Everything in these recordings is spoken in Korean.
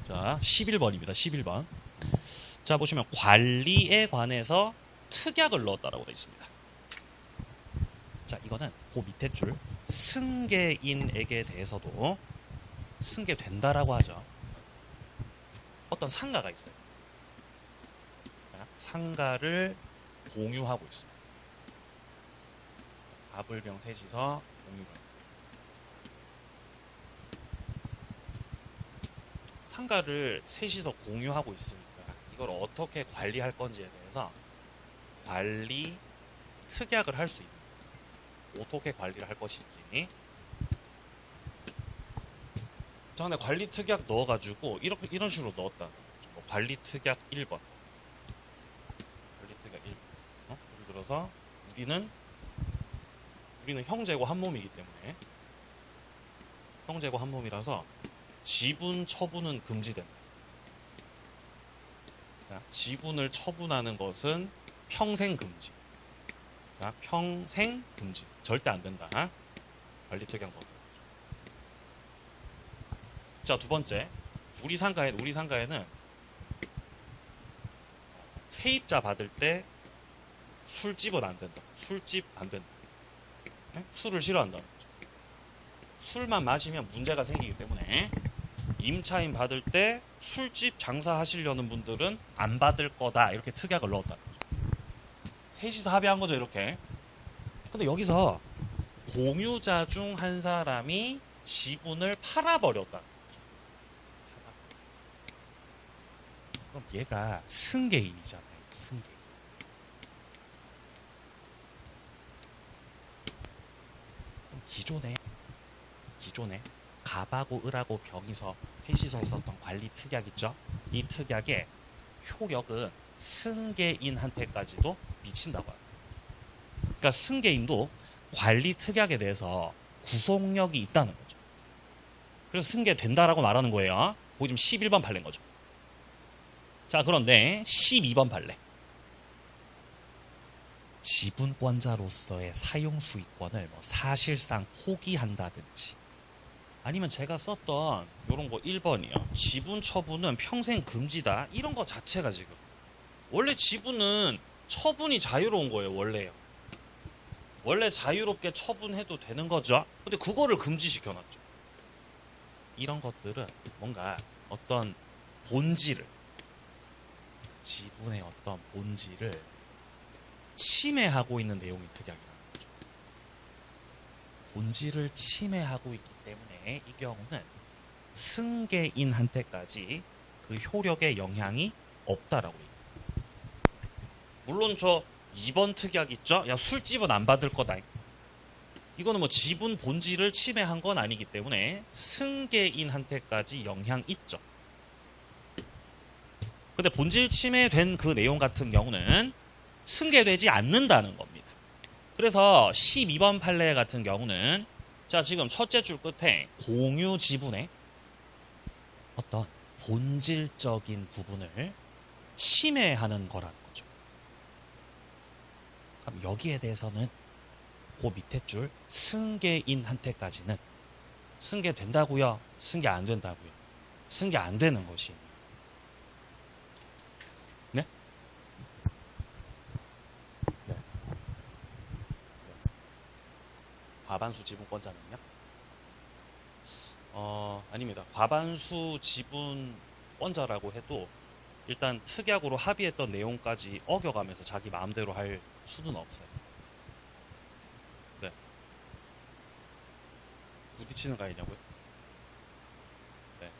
자, 11번입니다. 11번. 자, 보시면 관리에 관해서 특약을 넣었다라고 되어 있습니다. 자, 이거는 그 밑에 줄 승계인에게 대해서도 승계된다라고 하죠. 어떤 상가가 있어요. 상가를 공유하고 있습니다. 가불병 셋이서 공유를. 상가를 셋이서 공유하고 있으니까 이걸 어떻게 관리할 건지에 대해서 관리 특약을 할 수 있는 거예요. 어떻게 관리를 할 것인지. 자, 근데 관리 특약 넣어가지고 이런 식으로 넣었다. 뭐 관리 특약 1번. 관리 특약 1번. 예를 들어서 우리는 형제고 한 몸이기 때문에 형제고 한 몸이라서 지분 처분은 금지된다. 자, 지분을 처분하는 것은 평생 금지. 자, 평생 금지. 절대 안 된다. 관리 특약 넣었다. 자, 두 번째. 우리 상가에는 세입자 받을 때 술집은 안 된다. 술집 안 된다. 네? 술을 싫어한다는 거죠. 술만 마시면 문제가 생기기 때문에 임차인 받을 때 술집 장사하시려는 분들은 안 받을 거다. 이렇게 특약을 넣었다는 거죠. 셋이서 합의한 거죠, 이렇게. 근데 여기서 공유자 중 한 사람이 지분을 팔아버렸다는 거죠. 그럼 얘가 승계인이잖아요. 승계인. 그럼 기존에 갑하고 을하고 병이서 셋이서 했었던 관리 특약 있죠? 이 특약의 효력은 승계인한테까지도 미친다고 합니다. 그러니까 승계인도 관리 특약에 대해서 구속력이 있다는 거죠. 그래서 승계된다라고 말하는 거예요. 거기 지금 11번 판례인 거죠. 자, 그런데 12번 판례. 지분권자로서의 사용 수익권을 뭐 사실상 포기한다든지 아니면 제가 썼던 이런 거 1번이요. 지분 처분은 평생 금지다. 이런 거 자체가 지금 원래 지분은 처분이 자유로운 거예요. 원래 자유롭게 처분해도 되는 거죠. 근데 그거를 금지시켜놨죠. 이런 것들은 뭔가 어떤 본질을 지분의 어떤 본질을 침해하고 있는 내용이 특약이라는 거죠. 본질을 침해하고 있기 때문에 이 경우는 승계인한테까지 그 효력의 영향이 없다라고 얘기해요. 물론 저 2번 특약 있죠? 야, 술집은 안 받을 거다. 이거는 뭐 지분 본질을 침해한 건 아니기 때문에 승계인한테까지 영향 있죠. 근데 본질 침해된 그 내용 같은 경우는 승계되지 않는다는 겁니다. 그래서 12번 판례 같은 경우는 자, 지금 첫째 줄 끝에 공유 지분의 어떤 본질적인 부분을 침해하는 거라는 거죠. 그럼 여기에 대해서는 그 밑에 줄 승계인한테까지는 승계된다고요? 승계 안 된다고요? 승계 안 되는 것이. 네? 네. 과반수 지분권자는요? 아닙니다. 과반수 지분권자라고 해도 일단 특약으로 합의했던 내용까지 어겨가면서 자기 마음대로 할 수는 없어요. 네. 부딪히는 거 아니냐고요? 네.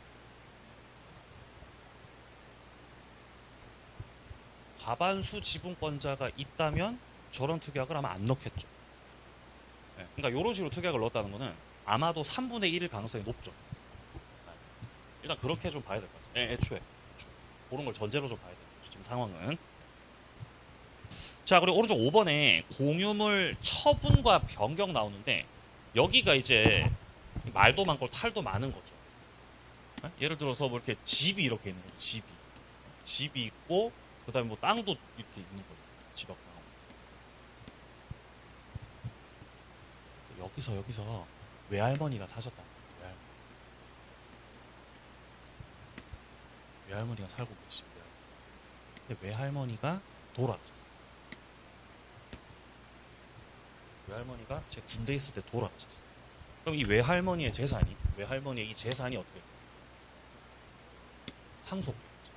과반수 지분권자가 있다면 저런 특약을 아마 안 넣겠죠. 네. 그러니까 이런 식으로 특약을 넣었다는 거는 아마도 3분의 1일 가능성이 높죠. 네. 일단 그렇게 좀 봐야 될 것 같습니다. 애초에. 그런 걸 전제로 좀 봐야 돼요. 지금 상황은. 자, 그리고 오른쪽 5번에 공유물 처분과 변경 나오는데 여기가 이제 말도 많고 탈도 많은 거죠. 네? 예를 들어서 뭐 이렇게 집이 이렇게 있는 거죠. 집이 있고 그다음에 뭐 땅도 이렇게 있는 거죠. 집 앞에. 여기서 외할머니가 사셨다. 외할머니. 외할머니가 살고 계시고요. 근데 외할머니가 돌아가셨어요. 외할머니가 제 군대 있을 때 돌아가셨어요. 그럼 이 외할머니의 재산이 이 재산이 어떻게 돼요? 상속되겠죠.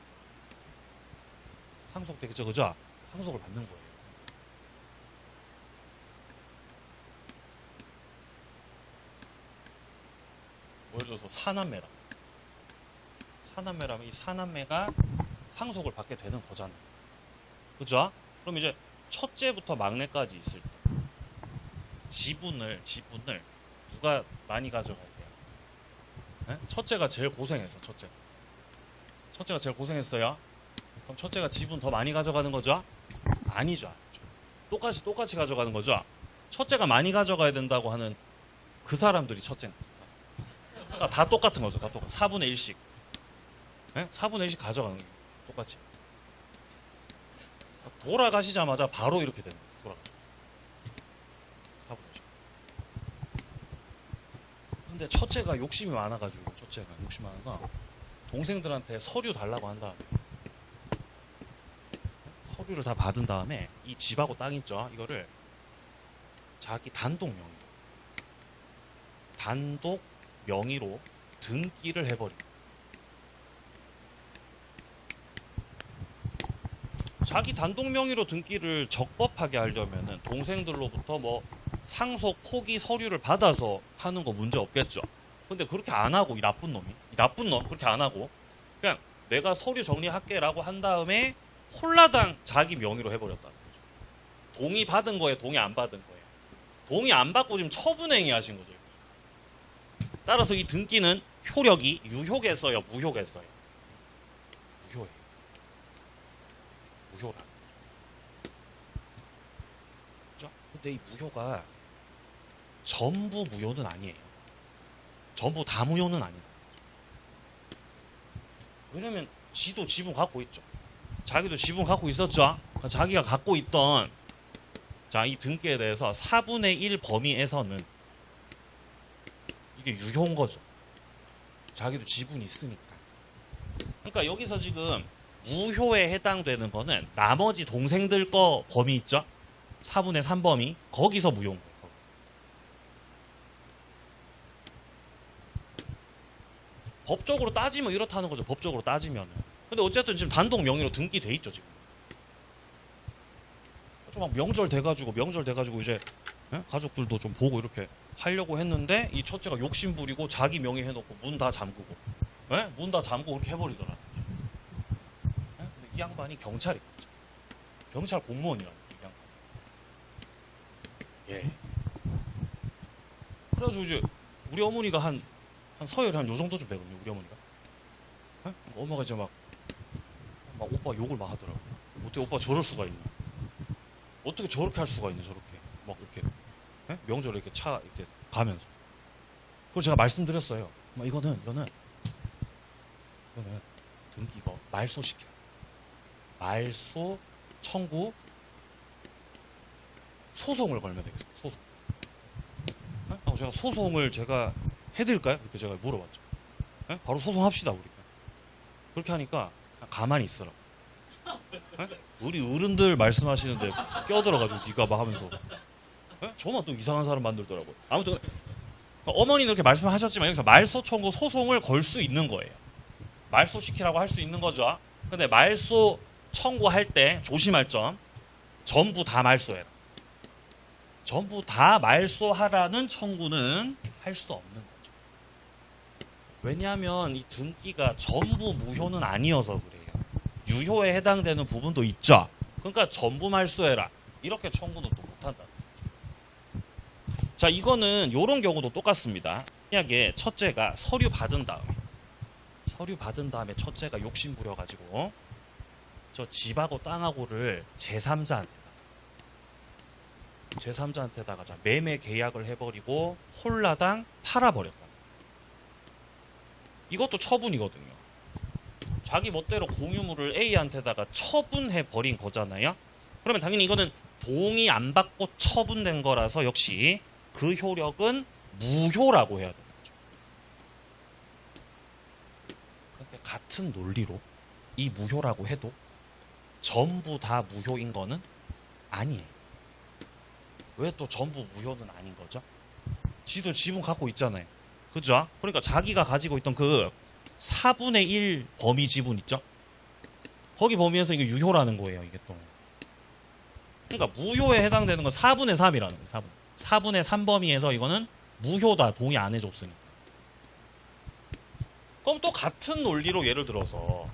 상속되겠죠, 그죠? 상속을 받는 거예요. 예를 들어서 사남매라면 이 사남매가 상속을 받게 되는 거잖아요. 그죠? 그럼 이제 첫째부터 막내까지 있을 때 지분을 누가 많이 가져갈게요? 네? 첫째가 제일 고생했어. 첫째가 제일 고생했어요. 그럼 첫째가 지분 더 많이 가져가는 거죠? 아니죠. 똑같이 가져가는 거죠. 첫째가 많이 가져가야 된다고 하는 그 사람들이 첫째는. 그러니까 다 똑같은 거죠. 다 똑같. 4분의 1씩. 네? 4분의 1씩 가져가는 거예요. 똑같이. 돌아가시자마자 바로 이렇게 되는 거예요. 돌아가죠. 4분의 1씩. 근데 첫째가 욕심이 많아가지고 동생들한테 서류 달라고 한 다음에 서류를 다 받은 다음에 이 집하고 땅 있죠. 이거를 자기 단독 명의로 등기를 해버립니다. 자기 단독 명의로 등기를 적법하게 하려면은 동생들로부터 뭐 상속 포기 서류를 받아서 하는 거 문제 없겠죠. 근데 그렇게 안 하고 이 나쁜 놈 그렇게 안 하고 그냥 내가 서류 정리할게라고 한 다음에 홀라당 자기 명의로 해버렸다는 거죠. 동의 받은 거에 동의 안 받은 거예요. 동의 안 받고 지금 처분행위 하신 거죠. 따라서 이 등기는 효력이 유효겠어요, 무효겠어요? 무효예요. 무효라는 거죠. 그죠? 근데 이 무효가 전부 무효는 아니에요. 전부 다 무효는 아니에요. 왜냐면 지도 지분 갖고 있죠. 자기도 지분 갖고 있었죠. 자기가 갖고 있던 이 등기에 대해서 4분의 1 범위에서는 이게 유효인 거죠. 자기도 지분이 있으니까. 그러니까 여기서 지금 무효에 해당되는 거는 나머지 동생들 거 범위 있죠? 4분의 3 범위. 거기서 무효인 거예요. 법적으로 따지면 이렇다는 거죠. 법적으로 따지면. 근데 어쨌든 지금 단독 명의로 등기돼 있죠, 지금. 좀 막 명절 돼가지고 이제 가족들도 좀 보고 이렇게 하려고 했는데 이 첫째가 욕심 부리고 자기 명의 해놓고 문 다 잠그고 문 다 잠그고 그렇게 해버리더라. 근데 이 양반이 경찰이었죠. 경찰 공무원이라는 거죠, 이 양반. 예. 그래가지고 이제 우리 어머니가 한 서열이 한 요 정도 좀 되거든요, 우리 어머니가. 엄마가 이제 막 오빠 욕을 막 하더라고요. 어떻게 오빠 저럴 수가 있냐. 어떻게 저렇게 할 수가 있냐, 저렇게. 막 이렇게. 명절에 이렇게 이렇게 가면서. 그걸 제가 말씀드렸어요. 이거는 등기 이거 말소시켜요. 말소 청구 소송을 걸면 되겠습니다. 소송. 제가 소송을 해드릴까요? 이렇게 제가 물어봤죠. 바로 소송합시다, 우리. 그렇게 하니까 가만히 있으라. 우리 어른들 말씀하시는데 껴들어가지고 네가 막 하면서 저만 또 이상한 사람 만들더라고요. 아무튼 어머니는 그렇게 말씀하셨지만 여기서 말소 청구 소송을 걸 수 있는 거예요. 말소시키라고 할 수 있는 거죠. 근데 말소 청구할 때 조심할 점, 전부 다 말소해라. 전부 다 말소하라는 청구는 할 수 없는 거죠. 왜냐하면 이 등기가 전부 무효는 아니어서 그래요. 유효에 해당되는 부분도 있죠. 그러니까 전부 말소해라. 이렇게 청구는 또 못한다는 거죠. 자, 이거는 이런 경우도 똑같습니다. 만약에 첫째가 서류 받은 다음에 첫째가 욕심 부려가지고 저 집하고 땅하고를 제3자한테다가 매매 계약을 해버리고 홀라당 팔아버렸다. 이것도 처분이거든요. 자기 멋대로 공유물을 A한테다가 처분해버린 거잖아요. 그러면 당연히 이거는 동의 안 받고 처분된 거라서 역시 그 효력은 무효라고 해야 되는 거죠. 그러니까 같은 논리로 이 무효라고 해도 전부 다 무효인 거는 아니에요. 왜 또 전부 무효는 아닌 거죠? 지도 지분 갖고 있잖아요. 그죠? 그러니까 자기가 가지고 있던 그 4분의 1 범위 지분 있죠? 거기 범위에서 이게 유효라는 거예요, 이게 또. 그러니까 무효에 해당되는 건 4분의 3이라는 거예요. 4분의 3 범위에서 이거는 무효다. 동의 안 해줬으니. 그럼 또 같은 논리로 예를 들어서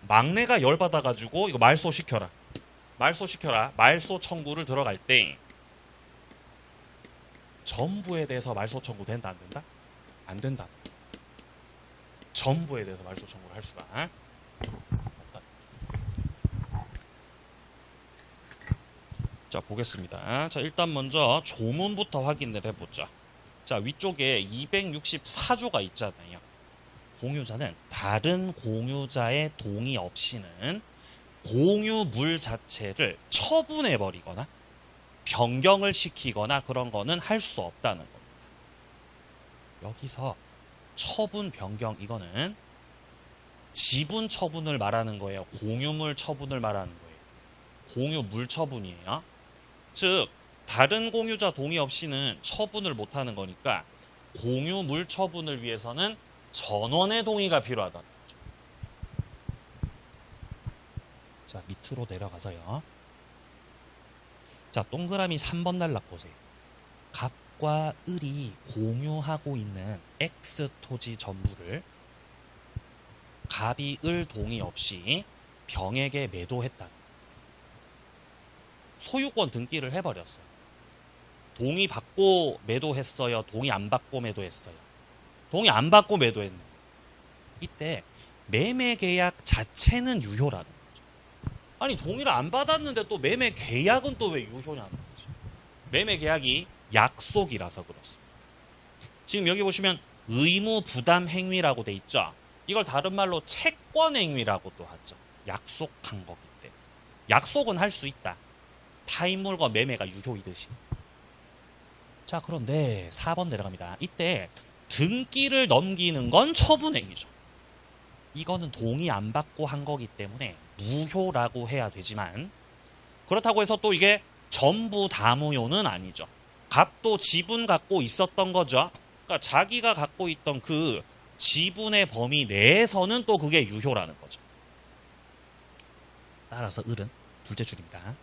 막내가 열받아가지고 이거 말소시켜라. 말소 청구를 들어갈 때 전부에 대해서 말소 청구 된다 안 된다? 안 된다. 전부에 대해서 말소 청구를 할 수가 없다. 자, 보겠습니다. 자, 일단 먼저 조문부터 확인을 해보죠. 자, 위쪽에 264조가 있잖아요. 공유자는 다른 공유자의 동의 없이는 공유물 자체를 처분해버리거나 변경을 시키거나 그런 거는 할 수 없다는 겁니다. 여기서 처분, 변경 이거는 지분 처분을 말하는 거예요. 공유물 처분을 말하는 거예요. 공유물 처분이에요. 즉 다른 공유자 동의 없이는 처분을 못하는 거니까 공유물 처분을 위해서는 전원의 동의가 필요하다는 거죠. 자, 밑으로 내려가서요. 자, 동그라미 3번 단락 보세요. 갑과 을이 공유하고 있는 X 토지 전부를 갑이 을 동의 없이 병에게 매도했다. 소유권 등기를 해버렸어요. 동의 받고 매도했어요? 동의 안 받고 매도했어요? 동의 안 받고 매도했네. 이때 매매 계약 자체는 유효라는 거죠. 아니 동의를 안 받았는데 또 매매 계약은 또 왜 유효냐는 거지. 매매 계약이 약속이라서 그렇습니다. 지금 여기 보시면 의무 부담 행위라고 돼 있죠. 이걸 다른 말로 채권 행위라고도 하죠. 약속한 거기 때문에. 약속은 할 수 있다. 타인 물건 매매가 유효이듯이. 자, 그런데 4번 내려갑니다. 이때 등기를 넘기는 건 처분행위죠. 이거는 동의 안 받고 한 거기 때문에 무효라고 해야 되지만 그렇다고 해서 또 이게 전부 다 무효는 아니죠. 갑도 지분 갖고 있었던 거죠. 그러니까 자기가 갖고 있던 그 지분의 범위 내에서는 또 그게 유효라는 거죠. 따라서 을은 둘째 줄입니다.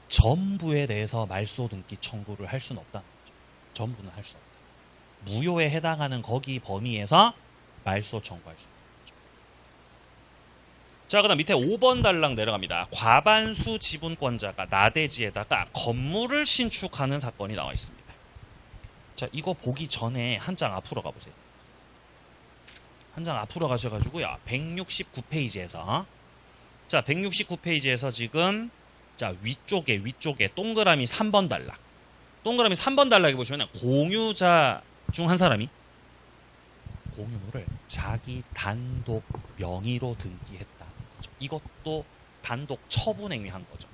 전부에 대해서 말소 등기 청구를 할 수는 없다는 거죠. 전부는 할 수 없다. 무효에 해당하는 거기 범위에서 말소 청구할 수 없는 거죠. 자, 그 다음 밑에 5번 달랑 내려갑니다. 과반수 지분권자가 나대지에다가 건물을 신축하는 사건이 나와 있습니다. 자, 이거 보기 전에 한 장 앞으로 가보세요. 한 장 앞으로 가셔가지고요. 169페이지에서 자, 169페이지에서 지금 자, 위쪽에 동그라미 3번 단락. 동그라미 3번 단락에 보시면 공유자 중 한 사람이 공유물을 자기 단독 명의로 등기했다. 이것도 단독 처분행위 한 거죠.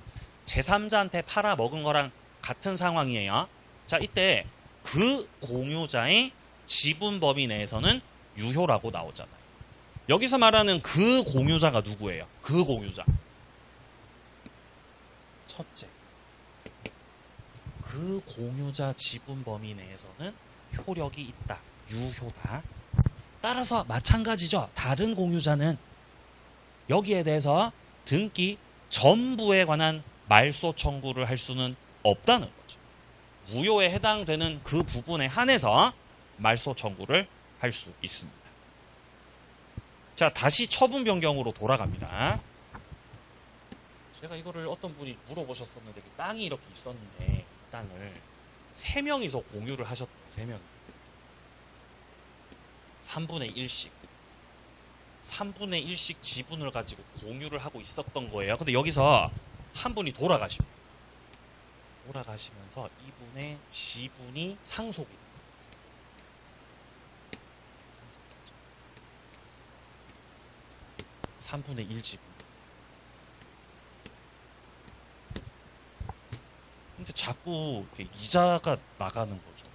제3자한테 팔아 먹은 거랑 같은 상황이에요. 자, 이때 그 공유자의 지분 범위 내에서는 유효라고 나오잖아요. 여기서 말하는 그 공유자가 누구예요? 그 공유자. 첫째, 그 공유자 지분 범위 내에서는 효력이 있다. 유효다. 따라서 마찬가지죠. 다른 공유자는 여기에 대해서 등기 전부에 관한 말소 청구를 할 수는 없다는 거죠. 무효에 해당되는 그 부분에 한해서 말소 청구를 할 수 있습니다. 자, 다시 처분 변경으로 돌아갑니다. 제가 이거를 어떤 분이 물어보셨었는데 땅이 이렇게 있었는데 땅을 3명이서 공유를 하셨대요. 3명이서. 3분의 1씩. 3분의 1씩 지분을 가지고 공유를 하고 있었던 거예요. 근데 여기서 한 분이 돌아가십니다. 돌아가시면서 이분의 지분이 상속이 됩니다. 3분의 1 지분. 근데 자꾸 이렇게 이자가 나가는 거죠.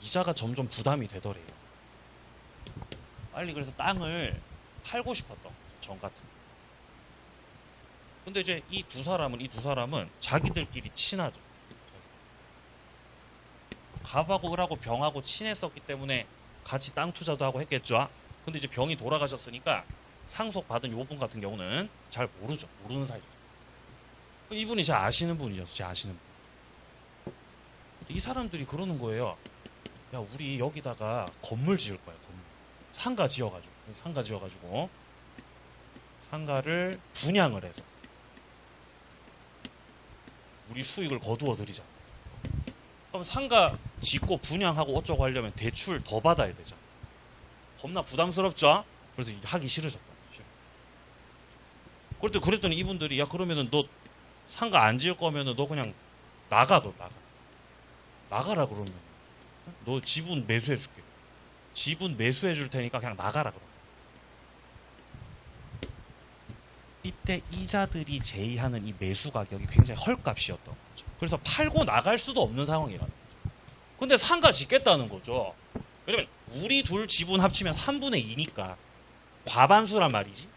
이자가 점점 부담이 되더래요. 빨리 그래서 땅을 팔고 싶었던 정 같은 거. 근데 이제 이 두 사람은 자기들끼리 친하죠. 갑하고 을하고 병하고 친했었기 때문에 같이 땅 투자도 하고 했겠죠. 근데 이제 병이 돌아가셨으니까 상속받은 요 분 같은 경우는 잘 모르죠. 모르는 사이죠. 이분이 잘 아시는 분이죠. 잘 아시는 분. 이 사람들이 그러는 거예요. 야, 우리 여기다가 건물 지을 거야. 건물. 상가 지어가지고 상가를 분양을 해서 우리 수익을 거두어 드리자. 그럼 상가 짓고 분양하고 어쩌고 하려면 대출 더 받아야 되죠. 겁나 부담스럽죠? 그래서 하기 싫으셨던 거죠. 그랬더니 이분들이 야 그러면은 너 상가 안 지을 거면은 너 그냥 나가라 그러면 너 지분 매수해 줄게. 지분 매수해 줄 테니까 그냥 나가라 그러. 이때 이자들이 제의하는 이 매수 가격이 굉장히 헐값이었던 거죠. 그래서 팔고 나갈 수도 없는 상황이라는 거죠. 근데 상가 짓겠다는 거죠. 왜냐면 우리 둘 지분 합치면 3분의 2니까 과반수란 말이지.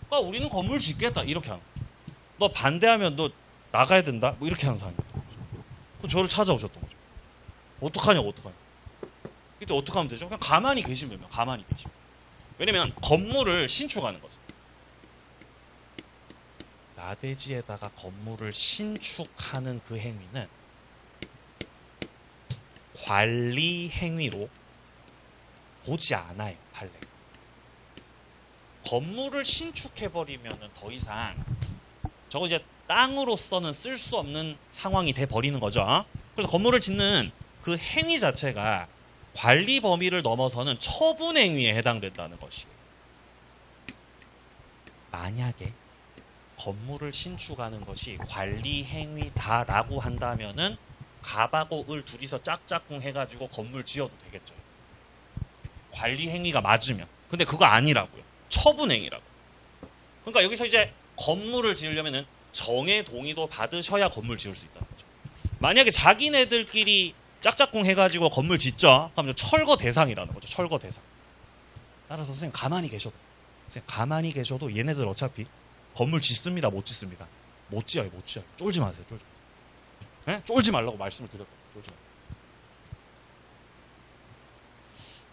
그러니까 우리는 건물 짓겠다 이렇게 하는 거죠. 너 반대하면 너 나가야 된다 뭐 이렇게 하는 사람이었던 거죠. 그 저를 찾아오셨던 거죠. 어떡하냐고. 이때 어떻게 하면 되죠? 그냥 가만히 계시면 됩니다. 가만히 계시면. 왜냐면 건물을 신축하는 거죠. 나대지에다가 건물을 신축하는 그 행위는 관리 행위로 보지 않아요. 판례. 건물을 신축해버리면 더 이상 저거 이제 땅으로서는 쓸 수 없는 상황이 돼버리는 거죠. 그래서 건물을 짓는 그 행위 자체가 관리 범위를 넘어서는 처분 행위에 해당된다는 것이에요. 만약에 건물을 신축하는 것이 관리 행위다라고 한다면은 갑하고 을 둘이서 짝짝꿍 해가지고 건물 지어도 되겠죠. 관리 행위가 맞으면. 근데 그거 아니라고요. 처분 행위라고. 그러니까 여기서 이제 건물을 지으려면은 정의 동의도 받으셔야 건물 지을 수 있다는 거죠. 만약에 자기네들끼리 짝짝꿍 해가지고 건물 짓죠. 그럼 철거 대상이라는 거죠. 철거 대상. 따라서 선생님 가만히 계셔도 얘네들 어차피 건물 짓습니다. 못 짓습니다. 못 지어요. 쫄지 마세요. 네? 쫄지 말라고 말씀을 드렸거든요. 쫄지 마세요.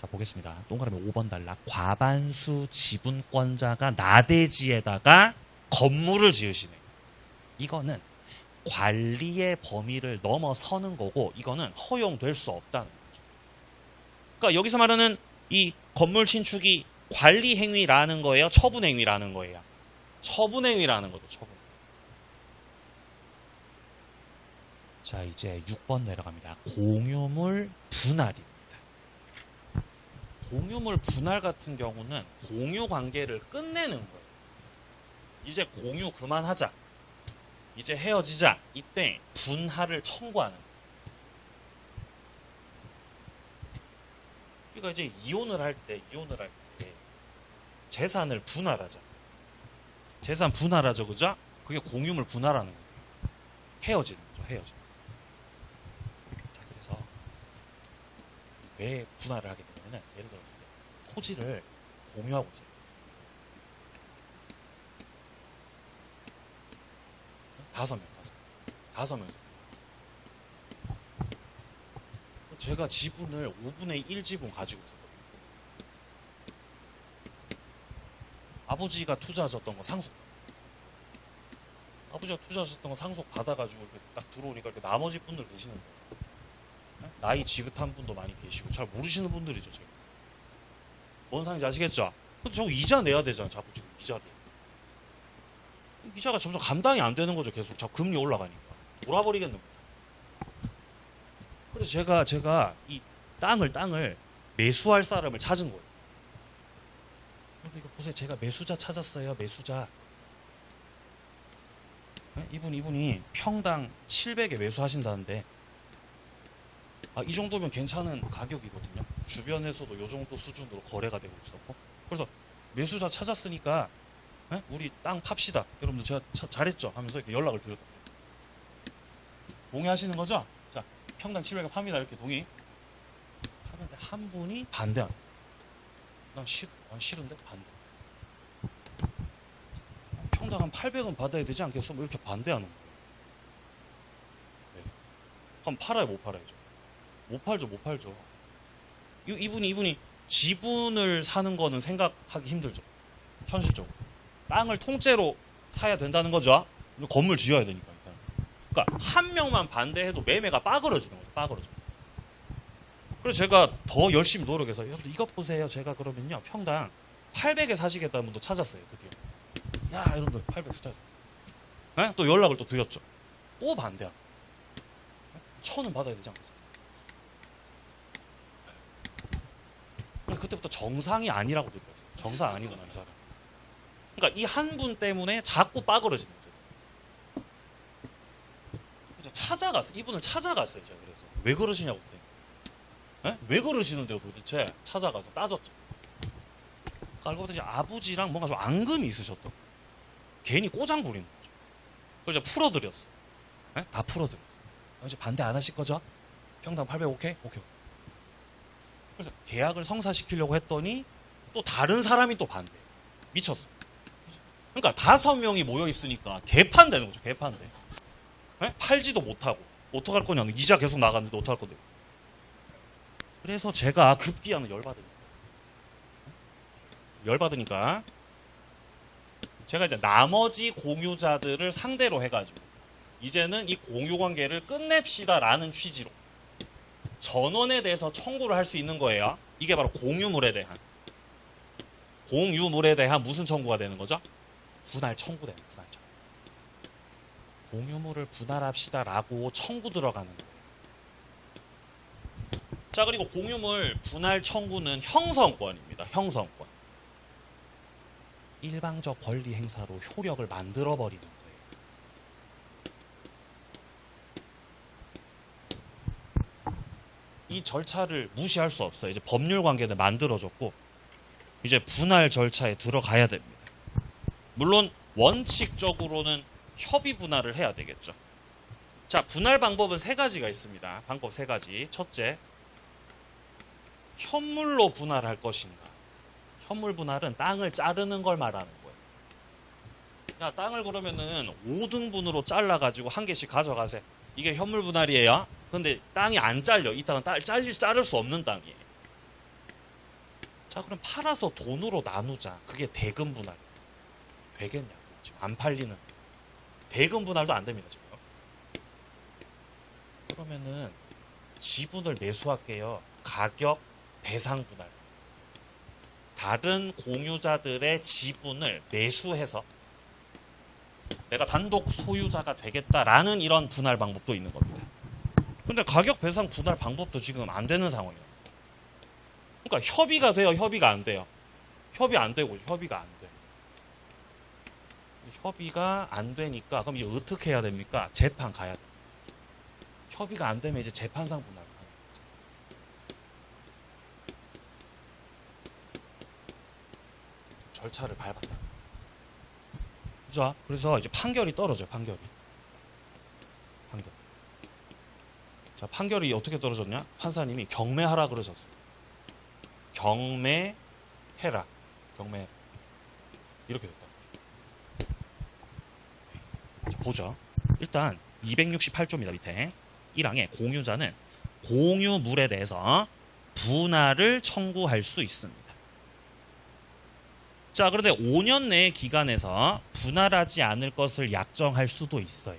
자, 보겠습니다. 동그라미 5번 단락. 과반수 지분권자가 나대지에다가 건물을 지으시네요. 이거는 관리의 범위를 넘어서는 거고 이거는 허용될 수 없다는 거죠. 그러니까 여기서 말하는 이 건물 신축이 관리 행위라는 거예요? 처분 행위라는 거예요? 처분 행위라는 거죠. 처분. 자, 이제 6번 내려갑니다. 공유물 분할입니다. 공유물 분할 같은 경우는 공유 관계를 끝내는 거예요. 이제 공유 그만하자. 이제 헤어지자. 이때 분할을 청구하는 거예요. 그러니까 이제 이혼을 할 때 재산을 분할하자. 재산 분할하죠, 그죠? 그게 공유물 분할하는 거예요. 헤어지는 거죠, 헤어지는. 자, 그래서 왜 분할을 하게 되냐면 예를 들어서 토지를 공유하고 있어요. 다섯 명. 제가 지분을 5분의 1 지분 가지고 있었거든요. 아버지가 투자하셨던 거 상속. 아버지가 투자하셨던 거 상속 받아가지고 이렇게 딱 들어오니까 이렇게 나머지 분들 계시는 거예요. 나이 지긋한 분도 많이 계시고 잘 모르시는 분들이죠. 제가. 뭔 상인지 아시겠죠? 근데 저거 이자 내야 되잖아. 자꾸 지금 이자를. 이자가 점점 감당이 안 되는 거죠. 계속 자꾸 금리 올라가니까. 돌아버리겠는 거죠. 그래서 제가 이 땅을 매수할 사람을 찾은 거예요. 이거 보세요. 제가 매수자 찾았어요. 매수자. 이분이 평당 700에 매수하신다는데 이 정도면 괜찮은 가격이거든요. 주변에서도 이 정도 수준으로 거래가 되고 있었고 그래서 매수자 찾았으니까 우리 땅 팝시다. 여러분들 제가 잘했죠? 하면서 이렇게 연락을 드렸던 거예요. 동의하시는 거죠? 자, 평당 700에 팝니다. 이렇게 동의 하는데 한 분이 반대하는 거예요. 난 싫은데 반대. 평당 한 800원 받아야 되지 않겠어? 뭐 이렇게 반대하는 거예요. 네. 그럼 팔아요, 못 팔아야죠? 못 팔죠, 못 팔죠. 이분이 지분을 사는 거는 생각하기 힘들죠. 현실적으로. 땅을 통째로 사야 된다는 거죠. 건물 지어야 되니까. 그러니까 한 명만 반대해도 매매가 빠그러지는 거죠. 빠그러져. 그래서 제가 더 열심히 노력해서 여러분들 이것 보세요. 제가 그러면요 평당 800에 사시겠다는 분도 찾았어요. 드디어. 야 여러분들 800 찾았어요. 네? 또 연락을 또 드렸죠. 또 반대야. 1000은 받아야 되지 않겠어요? 그래서 그때부터 정상이 아니라고 느꼈어요. 정상 아니구나 이 사람. 그러니까 이 한 분 때문에 자꾸 빠그러지는 거죠. 이분을 찾아갔어요. 제가 그래서 왜 그러시냐고. 네? 왜 그러시는데요 도대체? 찾아가서 따졌죠. 알고 보니 아버지랑 뭔가 좀 앙금이 있으셨던. 괜히 꼬장 부리는 거죠. 그래서 풀어드렸어요. 네? 다 풀어드렸어요. 이제 반대 안 하실 거죠? 평당 800 오케이? 오케이. 그래서 계약을 성사시키려고 했더니 또 다른 사람이 또 반대. 미쳤어. 그러니까 5명이 모여 있으니까 개판되는 거죠. 개판돼. 네? 팔지도 못하고 어떡할 거냐. 이자 계속 나갔는데 어떡할 건데. 그래서 제가 급기야는 열받으니까 제가 이제 나머지 공유자들을 상대로 해가지고 이제는 이 공유관계를 끝냅시다라는 취지로 전원에 대해서 청구를 할 수 있는 거예요. 이게 바로 공유물에 대한 무슨 청구가 되는 거죠? 분할 청구되는 분할 청구. 공유물을 분할합시다라고 청구 들어가는 거예요. 자, 그리고 공유물 분할 청구는 형성권입니다. 형성권. 일방적 권리 행사로 효력을 만들어 버리는 거예요. 이 절차를 무시할 수 없어요. 이제 법률 관계는 만들어졌고 이제 분할 절차에 들어가야 됩니다. 물론 원칙적으로는 협의 분할을 해야 되겠죠. 자, 분할 방법은 3가지가 있습니다. 방법 3가지. 첫째, 현물로 분할할 것인가. 현물 분할은 땅을 자르는 걸 말하는 거예요. 야, 땅을 그러면은 5등분으로 잘라가지고 한 개씩 가져가세요. 이게 현물 분할이에요. 근데 땅이 안 잘려. 이 땅은 자를 수 없는 땅이에요. 자, 그럼 팔아서 돈으로 나누자. 그게 대금 분할. 되겠냐고. 지금 안 팔리는. 대금 분할도 안 됩니다, 지금. 그러면은 지분을 매수할게요. 가격 배상 분할. 다른 공유자들의 지분을 매수해서 내가 단독 소유자가 되겠다라는 이런 분할 방법도 있는 겁니다. 근데 가격 배상 분할 방법도 지금 안 되는 상황이에요. 그러니까 협의가 돼요, 협의가 안 돼요. 협의 안 되고 협의가 안 돼. 협의가 안 되니까 그럼 이제 어떻게 해야 됩니까? 재판 가야 돼요. 협의가 안 되면 이제 재판상 분할. 절차를 밟았다. 그죠? 그래서 이제 판결이 떨어져요. 판결. 자, 판결이 어떻게 떨어졌냐? 판사님이 경매하라 그러셨어요. 경매해라. 경매. 이렇게 됐다. 자, 보죠. 일단 268조입니다. 밑에 1항에 공유자는 공유물에 대해서 분할을 청구할 수 있습니다. 자, 그런데 5년 내의 기간에서 분할하지 않을 것을 약정할 수도 있어요.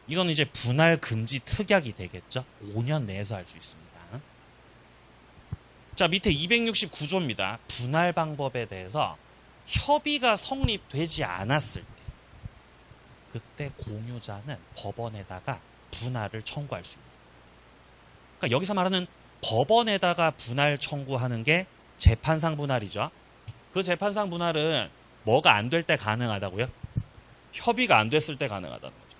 이건 이제 분할 금지 특약이 되겠죠. 5년 내에서 할 수 있습니다. 자, 밑에 269조입니다. 분할 방법에 대해서 협의가 성립되지 않았을 때 그때 공유자는 법원에다가 분할을 청구할 수 있습니다. 그러니까 여기서 말하는 법원에다가 분할 청구하는 게 재판상 분할이죠. 그 재판상 분할은 뭐가 안 될 때 가능하다고요? 협의가 안 됐을 때 가능하다는 거죠.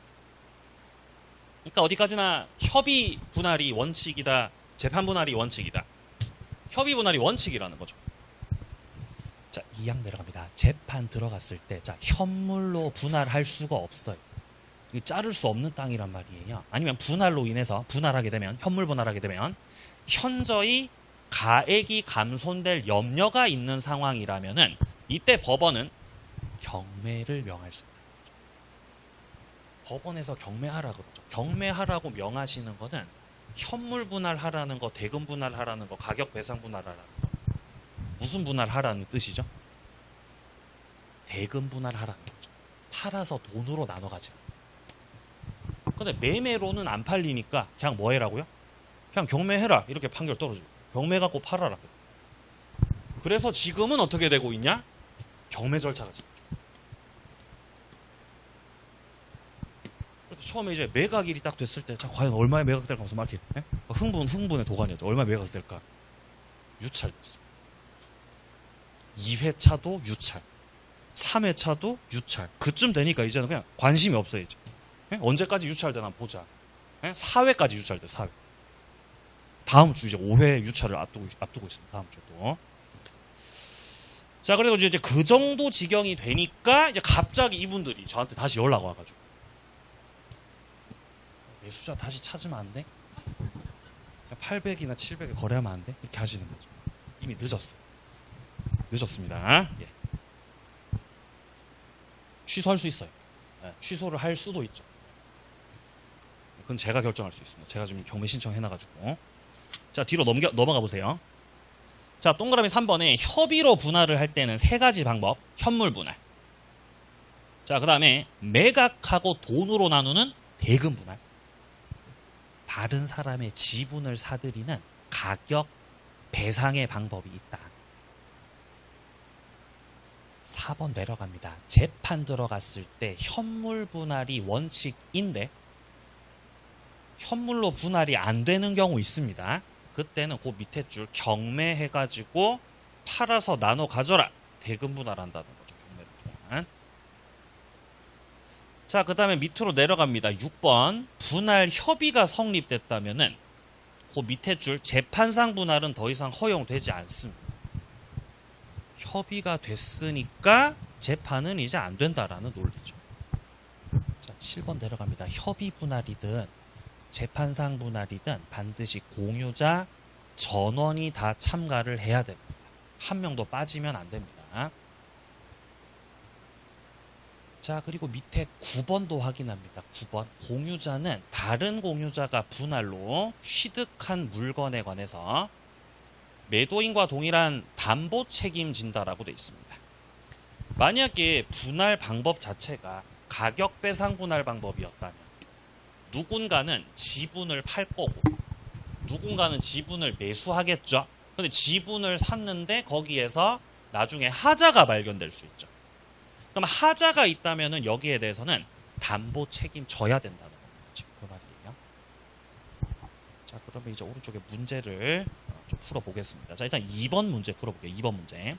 그러니까 어디까지나 협의 분할이 원칙이다, 재판 분할이 원칙이다. 협의 분할이 원칙이라는 거죠. 자, 2항 내려갑니다. 재판 들어갔을 때, 자, 현물로 분할할 수가 없어요. 자를 수 없는 땅이란 말이에요. 아니면 분할로 인해서 분할하게 되면, 현물 분할하게 되면 현저히 가액이 감손될 염려가 있는 상황이라면은 이때 법원은 경매를 명할 수 있다는 거죠. 법원에서 경매하라 그러죠. 경매하라고 명하시는 거는 현물 분할하라는 거, 대금 분할하라는 거, 가격 배상 분할하라는 거. 무슨 분할하라는 뜻이죠? 대금 분할하라는 거죠. 팔아서 돈으로 나눠 가지. 근데 매매로는 안 팔리니까 그냥 뭐 해라고요? 그냥 경매해라. 이렇게 판결 떨어지고. 경매 갖고 팔아라. 그래서 지금은 어떻게 되고 있냐? 경매 절차가 지금. 그래서 처음에 이제 매각일이 딱 됐을 때, 자, 과연 얼마에 매각될까 하면서 막 이렇게, 예? 흥분의 도가니였죠. 얼마에 매각될까? 유찰됐습니다. 2회차도 유찰. 3회차도 유찰. 그쯤 되니까 이제는 그냥 관심이 없어요, 이제. 예? 언제까지 유찰되나 보자. 예? 4회까지 유찰돼, 4회. 다음 주 이제 5회 유찰을 앞두고 있습니다. 다음 주도. 자, 그리고 이제 그 정도 지경이 되니까 이제 갑자기 이분들이 저한테 다시 연락 와가지고 매수자 다시 찾으면 안 돼? 800이나 700에 거래하면 안 돼? 이렇게 하시는 거죠. 이미 늦었어요. 늦었습니다. 예. 취소할 수 있어요. 예. 취소를 할 수도 있죠. 그건 제가 결정할 수 있습니다. 제가 지금 경매 신청해놔가지고. 자, 뒤로 넘어가 보세요. 자, 동그라미 3번에 협의로 분할을 할 때는 세 가지 방법. 현물 분할. 자, 그 다음에 매각하고 돈으로 나누는 대금 분할. 다른 사람의 지분을 사들이는 가격 배상의 방법이 있다. 4번 내려갑니다. 재판 들어갔을 때 현물 분할이 원칙인데 현물로 분할이 안 되는 경우 있습니다. 그때는 그 밑에 줄 경매해가지고 팔아서 나눠 가져라. 대금 분할한다는 거죠. 경매를 통한. 자, 그 다음에 밑으로 내려갑니다. 6번 분할 협의가 성립됐다면은 그 밑에 줄 재판상 분할은 더 이상 허용되지 않습니다. 협의가 됐으니까 재판은 이제 안 된다라는 논리죠. 자, 7번 내려갑니다. 협의 분할이든 재판상 분할이든 반드시 공유자 전원이 다 참가를 해야 됩니다. 한 명도 빠지면 안 됩니다. 자, 그리고 밑에 9번도 확인합니다. 9번 공유자는 다른 공유자가 분할로 취득한 물건에 관해서 매도인과 동일한 담보 책임진다라고 되어 있습니다. 만약에 분할 방법 자체가 가격 배상 분할 방법이었다면 누군가는 지분을 팔 거고 누군가는 지분을 매수하겠죠. 근데 지분을 샀는데 거기에서 나중에 하자가 발견될 수 있죠. 그럼 하자가 있다면은 여기에 대해서는 담보 책임져야 된다는 거죠. 그 말이에요. 자, 그러면 이제 오른쪽에 문제를 좀 풀어보겠습니다. 자, 일단 2번 문제 풀어볼게요. 2번 문제.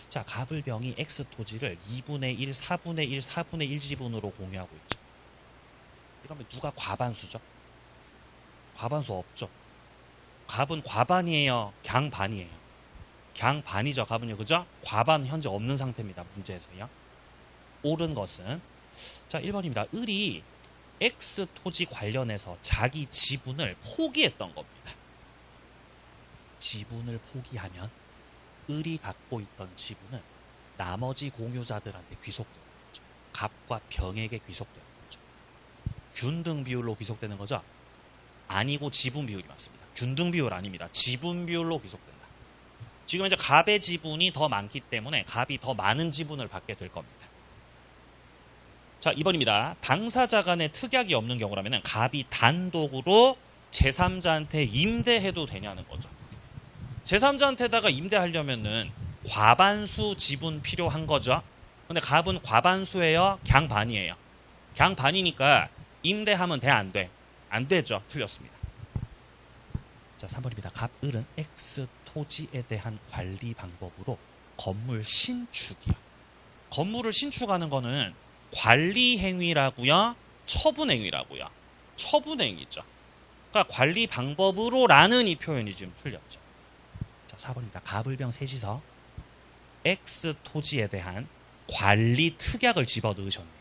자, 갑을병이 X 토지를 2분의 1, 4분의 1, 4분의 1 지분으로 공유하고 있죠. 이러면 누가 과반수죠? 과반수 없죠. 갑은 과반이에요? 강반이에요? 강반이죠. 갑은요. 그죠? 과반 현재 없는 상태입니다. 문제에서요. 옳은 것은 자, 1번입니다. 을이 X 토지 관련해서 자기 지분을 포기했던 겁니다. 지분을 포기하면 을이 갖고 있던 지분은 나머지 공유자들한테 귀속되는 거죠. 갑과 병에게 귀속되는 거죠. 균등 비율로 귀속되는 거죠? 아니고 지분 비율이 맞습니다. 균등 비율 아닙니다. 지분 비율로 귀속된다. 지금 이제 갑의 지분이 더 많기 때문에 갑이 더 많은 지분을 받게 될 겁니다. 자, 2번입니다. 당사자 간에 특약이 없는 경우라면 갑이 단독으로 제3자한테 임대해도 되냐는 거죠. 제3자한테다가 임대하려면은 과반수 지분 필요한 거죠. 근데 갑은 과반수예요? 강반이에요? 강반이니까 임대하면 돼, 안 돼? 안 되죠. 틀렸습니다. 자, 3번입니다. 갑, 을은 X 토지에 대한 관리 방법으로 건물 신축이요. 건물을 신축하는 거는 관리 행위라고요? 처분 행위라고요? 처분 행위죠. 그러니까 관리 방법으로라는 이 표현이 지금 틀렸죠. 자, 4번입니다. 갑을병 셋이서 X 토지에 대한 관리 특약을 집어넣으셨네요.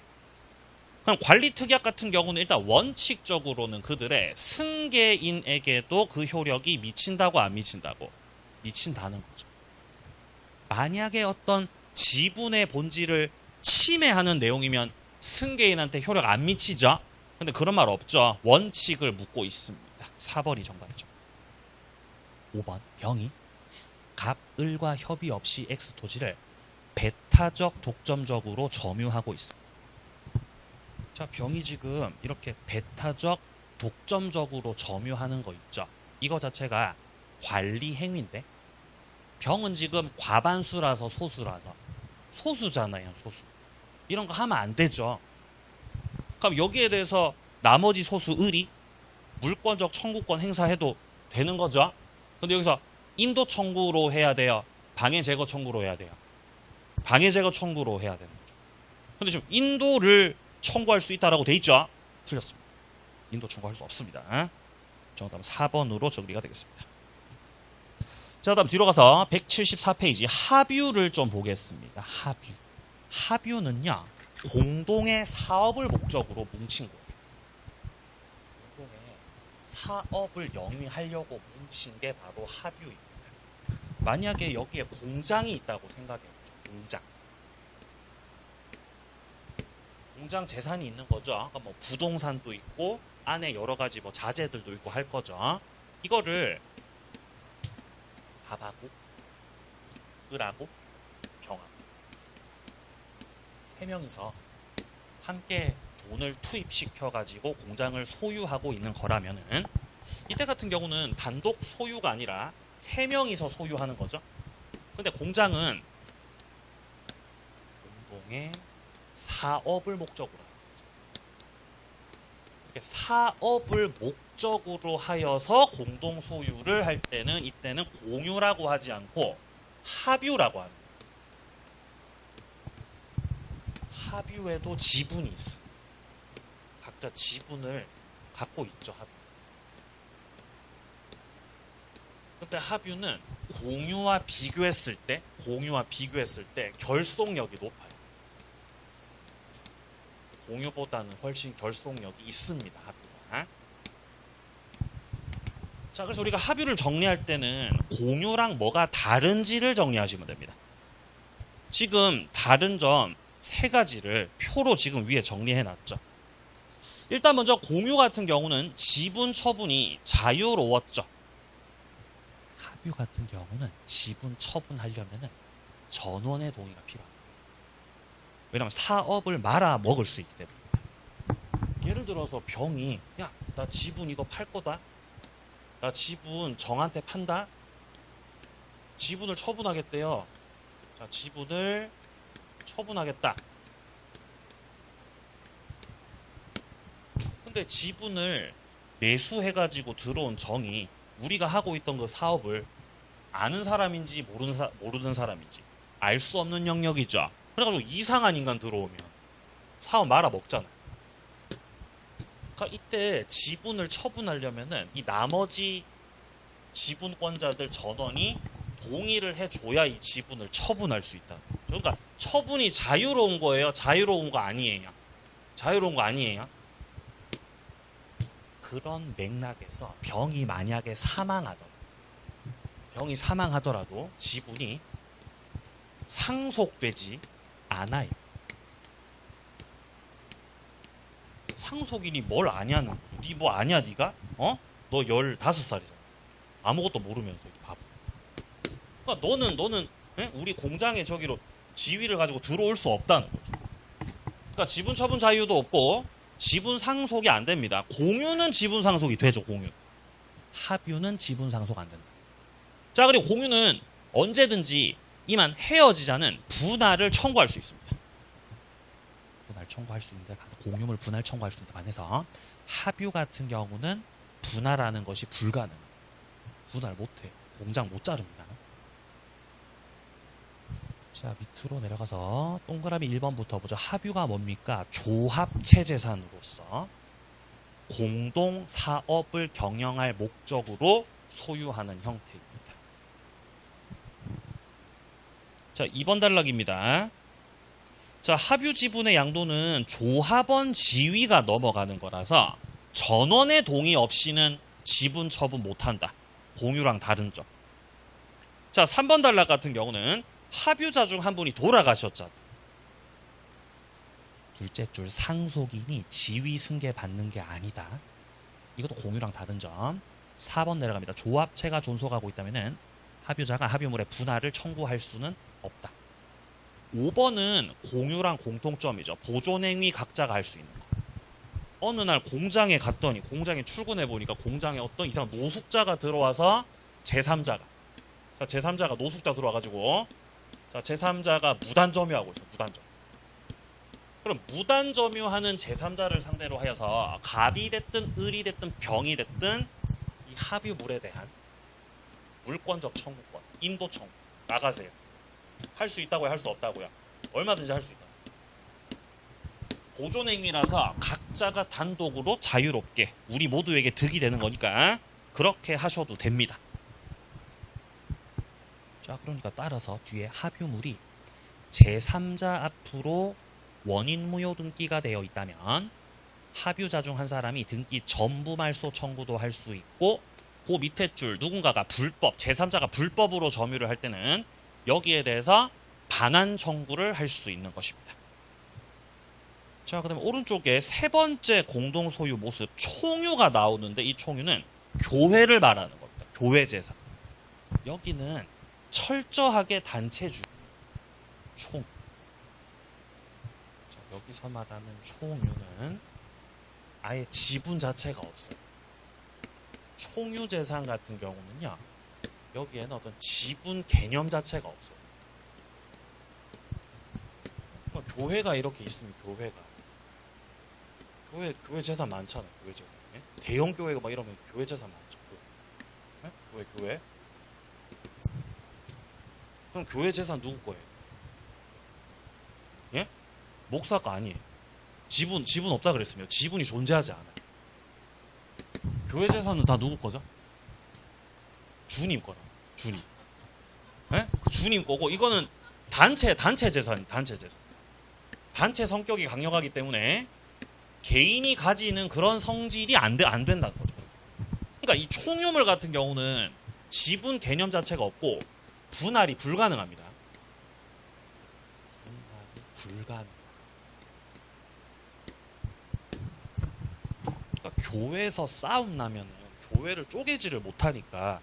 그럼 관리 특약 같은 경우는 일단 원칙적으로는 그들의 승계인에게도 그 효력이 미친다고 안 미친다고? 미친다는 거죠. 만약에 어떤 지분의 본질을 침해하는 내용이면 승계인한테 효력 안 미치죠. 근데 그런 말 없죠. 원칙을 묻고 있습니다. 4번이 정답이죠. 5번 병이 갑, 을과 협의 없이 X 토지를 배타적 독점적으로 점유하고 있습니다. 자, 병이 지금 이렇게 배타적 독점적으로 점유하는 거 있죠. 이거 자체가 관리 행위인데 병은 지금 과반수라서 소수잖아요. 소수. 이런 거 하면 안 되죠. 그럼 여기에 대해서 나머지 소수 을이 물권적 청구권 행사해도 되는 거죠. 근데 여기서 인도 청구로 해야 돼요. 방해 제거 청구로 해야 돼요. 방해 제거 청구로 해야 되는 거죠. 근데 지금 인도를 청구할 수 있다라고 돼 있죠. 틀렸습니다. 인도 청구할 수 없습니다. 정답은 4번으로 정리가 되겠습니다. 자, 다음 뒤로 가서 174페이지 합유를 좀 보겠습니다. 합유는요, 공동의 사업을 목적으로 뭉친 거예요. 공동의 사업을 영위하려고 뭉친 게 바로 합유입니다. 만약에 여기에 공장이 있다고 생각해보죠. 공장 재산이 있는 거죠. 그러니까 뭐 부동산도 있고 안에 여러 가지 뭐 자재들도 있고 할 거죠. 이거를 밥하고 을하고 병하고 세 명이서 함께 돈을 투입시켜가지고 공장을 소유하고 있는 거라면은 이때 같은 경우는 단독 소유가 아니라 세 명이서 소유하는 거죠. 근데 공장은 공동의 사업을 목적으로 하는 거죠. 사업을 목적으로 하여서 공동 소유를 할 때는 이때는 공유라고 하지 않고 합유라고 합니다. 합유에도 지분이 있습니다. 각자 지분을 갖고 있죠. 근데 합유는 공유와 비교했을 때 결속력이 높아요. 공유보다는 훨씬 결속력이 있습니다. 합유가. 자, 그래서 우리가 합유를 정리할 때는 공유랑 뭐가 다른지를 정리하시면 됩니다. 지금 다른 점 세 가지를 표로 지금 위에 정리해놨죠. 일단 먼저 공유 같은 경우는 지분 처분이 자유로웠죠. 합유 같은 경우는 지분 처분하려면 전원의 동의가 필요합니다. 왜냐하면 사업을 말아 먹을 수 있기 때문에. 예를 들어서 병이 야, 나 지분 이거 팔 거다. 나 지분 정한테 판다. 지분을 처분하겠대요. 자, 지분을 처분하겠다. 근데 지분을 매수해가지고 들어온 정이 우리가 하고 있던 그 사업을 아는 사람인지 모르는 사람인지 알 수 없는 영역이죠. 그래가지고 이상한 인간 들어오면 사업 말아 먹잖아요. 그러니까 이때 지분을 처분하려면은 이 나머지 지분권자들 전원이 동의를 해줘야 이 지분을 처분할 수 있다. 그러니까 처분이 자유로운 거예요? 자유로운 거 아니에요? 자유로운 거 아니에요? 그런 맥락에서 병이 만약에 사망하더라도 지분이 상속되지 않아요. 상속인이 뭘 아냐는 거죠. 니 뭐 아냐 니가? 너 15살이잖아. 아무것도 모르면서 바보. 그러니까 너는 우리 공장의 저기로 지위를 가지고 들어올 수 없다는 거죠. 그러니까 지분 처분 자유도 없고 지분 상속이 안 됩니다. 공유는 지분 상속이 되죠. 공유. 합유는 지분 상속 안 된다. 자, 그리고 공유는 언제든지 이만 헤어지자는 분할을 청구할 수 있습니다. 분할 청구할 수 있는데 공유물 분할 청구할 수 있는데 반해서 합유 같은 경우는 분할하는 것이 불가능합니다. 분할 못해. 공장 못 자릅니다. 자, 밑으로 내려가서 동그라미 1번부터 보죠. 합유가 뭡니까? 조합체재산으로서 공동 사업을 경영할 목적으로 소유하는 형태입니다. 자, 2번 단락입니다. 자, 합유 지분의 양도는 조합원 지위가 넘어가는 거라서 전원의 동의 없이는 지분 처분 못한다. 공유랑 다른 점. 자, 3번 단락 같은 경우는 합유자 중 한 분이 돌아가셨잖아요. 둘째 줄 상속인이 지위 승계 받는 게 아니다. 이것도 공유랑 다른 점. 4번 내려갑니다. 조합체가 존속하고 있다면은 합유자가 합유물의 분할을 청구할 수는 없다. 5번은 공유랑 공통점이죠. 보존행위 각자가 할 수 있는 거. 어느 날 공장에 갔더니 공장에 출근해 보니까 공장에 어떤 이상한 노숙자가 들어와서 제3자가 자, 제3자가 노숙자 들어와가지고 자, 제3자가 무단점유하고 있어. 무단점유. 그럼 무단점유하는 제3자를 상대로 하여서 갑이 됐든 을이 됐든 병이 됐든 이 합유물에 대한 물권적 청구권, 인도 청구 나가세요. 할 수 있다고요? 할 수 없다고요? 얼마든지 할 수 있다. 보존행위라서 각자가 단독으로 자유롭게 우리 모두에게 득이 되는 거니까 그렇게 하셔도 됩니다. 자, 그러니까 따라서 뒤에 합유물이 제3자 앞으로 원인무효 등기가 되어 있다면 합유자 중 한 사람이 등기 전부 말소 청구도 할 수 있고 그 밑에 줄 누군가가 불법, 제3자가 불법으로 점유를 할 때는 여기에 대해서 반환 청구를 할 수 있는 것입니다. 자, 그 다음에 오른쪽에 세 번째 공동소유 모습 총유가 나오는데 이 총유는 교회를 말하는 겁니다. 교회 재산. 여기는 철저하게 단체주 총. 자, 여기서 말하는 총유는 아예 지분 자체가 없어요. 총유 재산 같은 경우는요. 여기에는 어떤 지분 개념 자체가 없어요. 교회가 이렇게 있으면 교회 재산 많잖아요. 교회 재산. 예? 대형 교회가 막 이러면 교회 재산 많죠. 예? 교회. 그럼 교회 재산 누구 거예요? 예? 목사가 아니에요. 지분 없다 그랬으면 지분이 존재하지 않아요. 교회 재산은 다 누구 거죠? 주님 거라. 주님. 예? 그 주님 거고 이거는 단체 재산. 단체 성격이 강력하기 때문에 개인이 가지는 그런 성질이 안 된다는 거죠. 그러니까 이 총유물 같은 경우는 지분 개념 자체가 없고 분할이 불가능합니다. 그러니까 교회에서 싸움 나면 교회를 쪼개지를 못하니까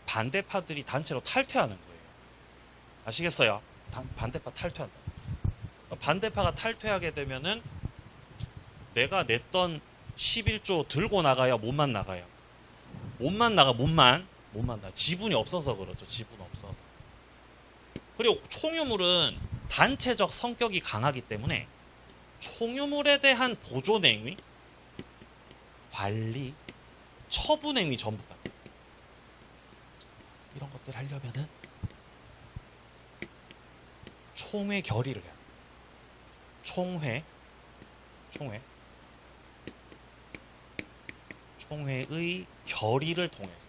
반대파들이 단체로 탈퇴하는 거예요. 아시겠어요? 반대파 탈퇴한다. 반대파가 탈퇴하게 되면은 내가 냈던 11조 들고 나가요? 몸만 나가요? 몸만 나가. 지분이 없어서 그렇죠. 지분 없어서. 그리고 총유물은 단체적 성격이 강하기 때문에 총유물에 대한 보존행위, 관리, 처분행위 전부 다 이런 것들 하려면은 총회 결의를 해야 돼요. 총회의 결의를 통해서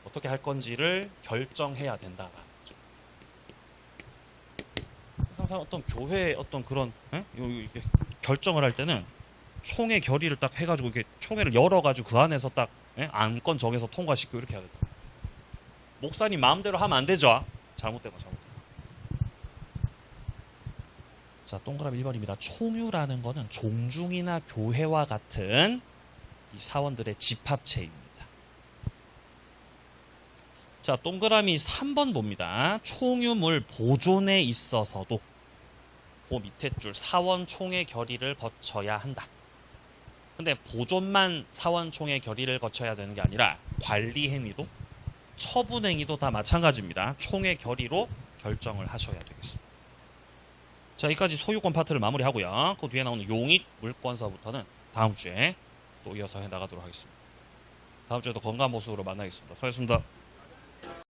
어떻게 할 건지를 결정해야 된다라는 거죠. 항상 어떤 교회 어떤 그런 이렇게 결정을 할 때는 총회 결의를 딱 해가지고 이렇게 총회를 열어가지고 그 안에서 딱 안건 정해서 통과시키고 이렇게 해야 된다. 목사님 마음대로 하면 안 되죠. 잘못된 거. 자, 동그라미 1번입니다. 총유라는 거는 종중이나 교회와 같은 이 사원들의 집합체입니다. 자, 동그라미 3번 봅니다. 총유물 보존에 있어서도 그 밑에 줄 사원총회 결의를 거쳐야 한다. 근데 보존만 사원총회 결의를 거쳐야 되는 게 아니라 관리 행위도 처분 행위도 다 마찬가지입니다. 총회 결의로 결정을 하셔야 되겠습니다. 자, 여기까지 소유권 파트를 마무리하고요. 그 뒤에 나오는 용익 물권서부터는 다음 주에 또 이어서 해나가도록 하겠습니다. 다음 주에도 건강한 모습으로 만나겠습니다. 수고하셨습니다.